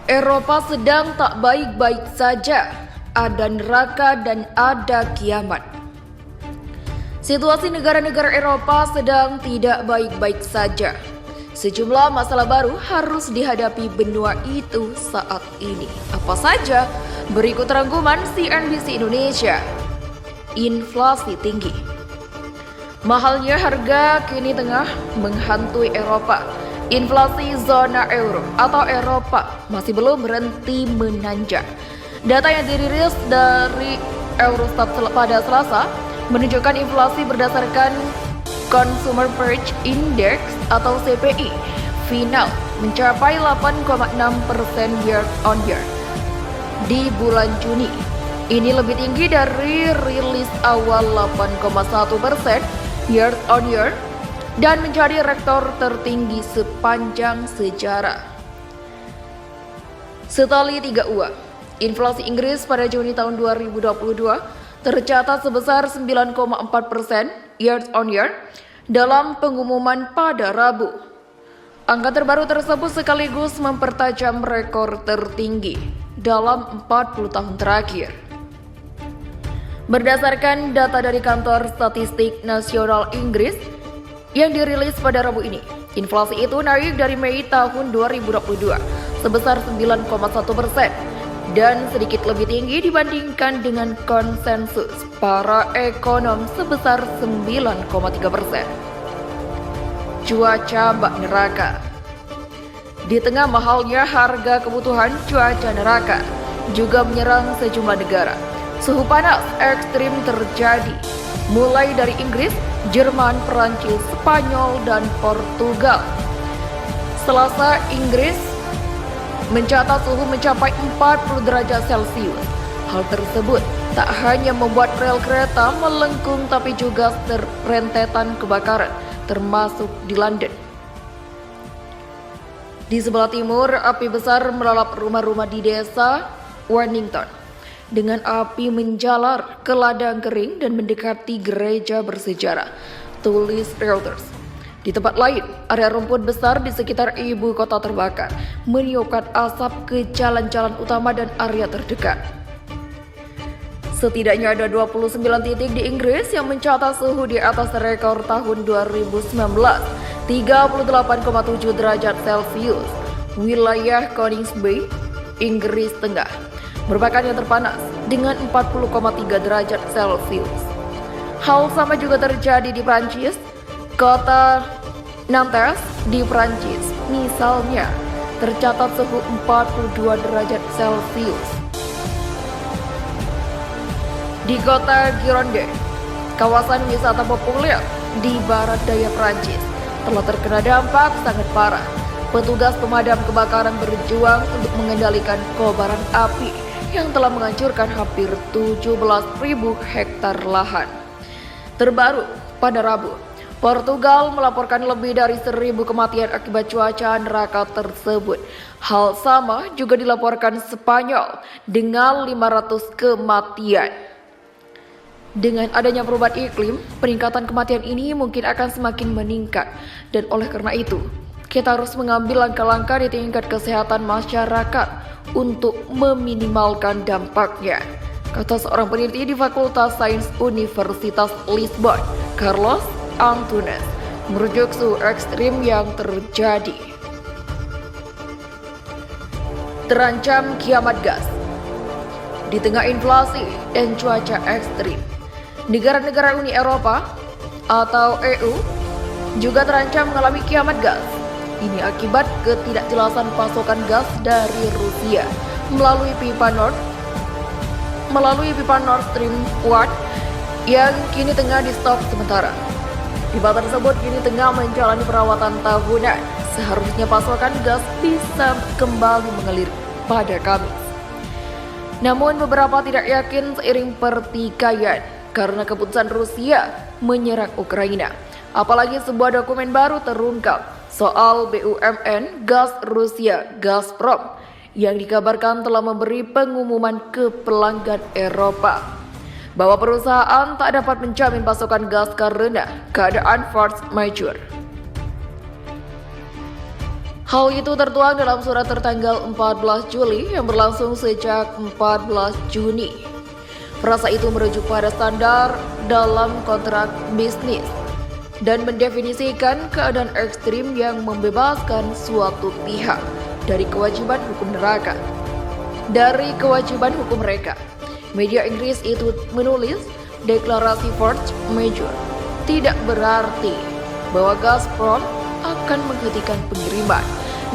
Eropa sedang tak baik-baik saja, ada neraka dan ada kiamat. Situasi negara-negara Eropa sedang tidak baik-baik saja. Sejumlah masalah baru harus dihadapi benua itu saat ini. Apa saja? Berikut rangkuman CNBC Indonesia. Inflasi tinggi. Mahalnya harga kini tengah menghantui Eropa. Inflasi zona euro atau Eropa masih belum berhenti menanjak. Data yang dirilis dari Eurostat pada Selasa menunjukkan inflasi berdasarkan Consumer Price Index atau CPI final mencapai 8,6% year on year di bulan Juni. Ini lebih tinggi dari rilis awal 8,1% year on year dan menjadi rekor tertinggi sepanjang sejarah. Setali 3 uang, inflasi Inggris pada Juni tahun 2022 tercatat sebesar 9,4% year on year dalam pengumuman pada Rabu. Angka terbaru tersebut sekaligus mempertajam rekor tertinggi dalam 40 tahun terakhir. Berdasarkan data dari Kantor Statistik Nasional Inggris yang dirilis pada Rabu ini, inflasi itu naik dari Mei tahun 2022 sebesar 9,1% dan sedikit lebih tinggi dibandingkan dengan konsensus para ekonom sebesar 9,3%. Cuaca bak neraka. Di tengah mahalnya harga kebutuhan, cuaca neraka juga menyerang sejumlah negara. Suhu panas ekstrim terjadi mulai dari Inggris, Jerman, Perancis, Spanyol, dan Portugal. Selasa, Inggris mencatat suhu mencapai 40 derajat Celcius. Hal tersebut tak hanya membuat rel kereta melengkung tapi juga rentetan kebakaran, termasuk di London. Di sebelah timur, api besar melalap rumah-rumah di desa Warnington dengan api menjalar ke ladang kering dan mendekati gereja bersejarah, tulis Reuters. Di tempat lain, area rumput besar di sekitar ibu kota terbakar, meniupkan asap ke jalan-jalan utama dan area terdekat. Setidaknya ada 29 titik di Inggris yang mencatat suhu di atas rekor tahun 2019, 38,7 derajat Celcius. Wilayah Coningsby, Inggris Tengah, merupakan yang terpanas dengan 40,3 derajat Celcius. Hal sama juga terjadi di Prancis. Kota Nantes di Prancis misalnya tercatat suhu 42 derajat Celcius. Di kota Gironde, kawasan wisata populer di barat daya Prancis, telah terkena dampak sangat parah. Petugas pemadam kebakaran berjuang untuk mengendalikan kobaran api yang telah menghancurkan hampir 17.000 hektar lahan. Terbaru pada Rabu, Portugal melaporkan lebih dari 1.000 kematian akibat cuaca neraka tersebut. Hal sama juga dilaporkan Spanyol dengan 500 kematian. Dengan adanya perubahan iklim, peningkatan kematian ini mungkin akan semakin meningkat. Dan oleh karena itu, kita harus mengambil langkah-langkah di tingkat kesehatan masyarakat untuk meminimalkan dampaknya, kata seorang peneliti di Fakultas Sains Universitas Lisbon, Carlos Antunes, merujuk suhu ekstrim yang terjadi. Terancam kiamat gas. Di tengah inflasi dan cuaca ekstrim, negara-negara Uni Eropa atau EU juga terancam mengalami kiamat gas. Ini akibat ketidakjelasan pasokan gas dari Rusia melalui pipa Nord Stream 1 yang kini tengah di stop sementara. Pipa tersebut kini tengah menjalani perawatan tahunan. Seharusnya pasokan gas bisa kembali mengalir pada Kamis. Namun beberapa tidak yakin seiring pertikaian karena keputusan Rusia menyerang Ukraina. Apalagi sebuah dokumen baru terungkap soal BUMN gas Rusia Gazprom yang dikabarkan telah memberi pengumuman ke pelanggan Eropa bahwa perusahaan tak dapat menjamin pasokan gas karena keadaan force majeure. Hal itu tertuang dalam surat tertanggal 14 Juli yang berlangsung sejak 14 Juni. Frasa itu merujuk pada standar dalam kontrak bisnis dan mendefinisikan keadaan ekstrim yang membebaskan suatu pihak dari kewajiban hukum neraka. Dari kewajiban hukum mereka, media Inggris itu menulis deklarasi force majeure tidak berarti bahwa Gazprom akan menghentikan pengiriman,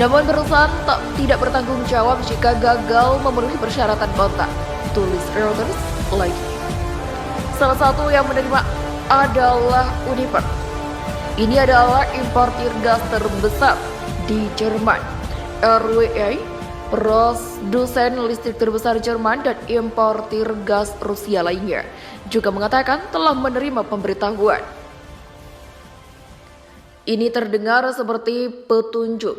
namun perusahaan tidak bertanggung jawab jika gagal memenuhi persyaratan kontrak, tulis Reuters lagi. Salah satu yang menerima adalah Uniper. Ini adalah importir gas terbesar di Jerman. RWE, produsen listrik terbesar Jerman dan importir gas Rusia lainnya, juga mengatakan telah menerima pemberitahuan. Ini terdengar seperti petunjuk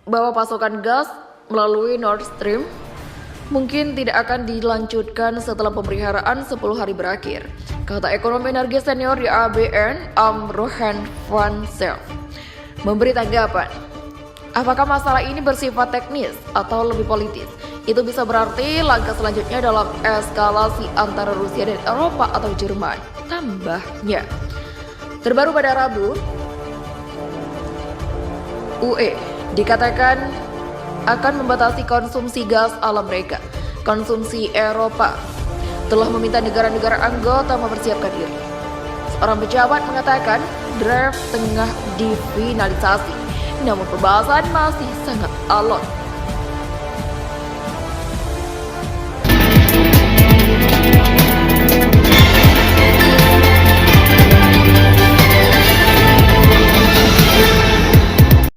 bahwa pasokan gas melalui Nord Stream mungkin tidak akan dilanjutkan setelah pemeliharaan 10 hari berakhir, kata ekonom energi senior di ABN Amrohan van Zelf memberi tanggapan. Apakah masalah ini bersifat teknis atau lebih politis? Itu bisa berarti langkah selanjutnya dalam eskalasi antara Rusia dan Eropa atau Jerman, tambahnya. Terbaru pada Rabu, UE dikatakan akan membatasi konsumsi gas alam mereka. Konsumsi Eropa telah meminta negara-negara anggota mempersiapkan diri. Seorang pejabat mengatakan draft tengah difinalisasi, namun pembahasan masih sangat alot.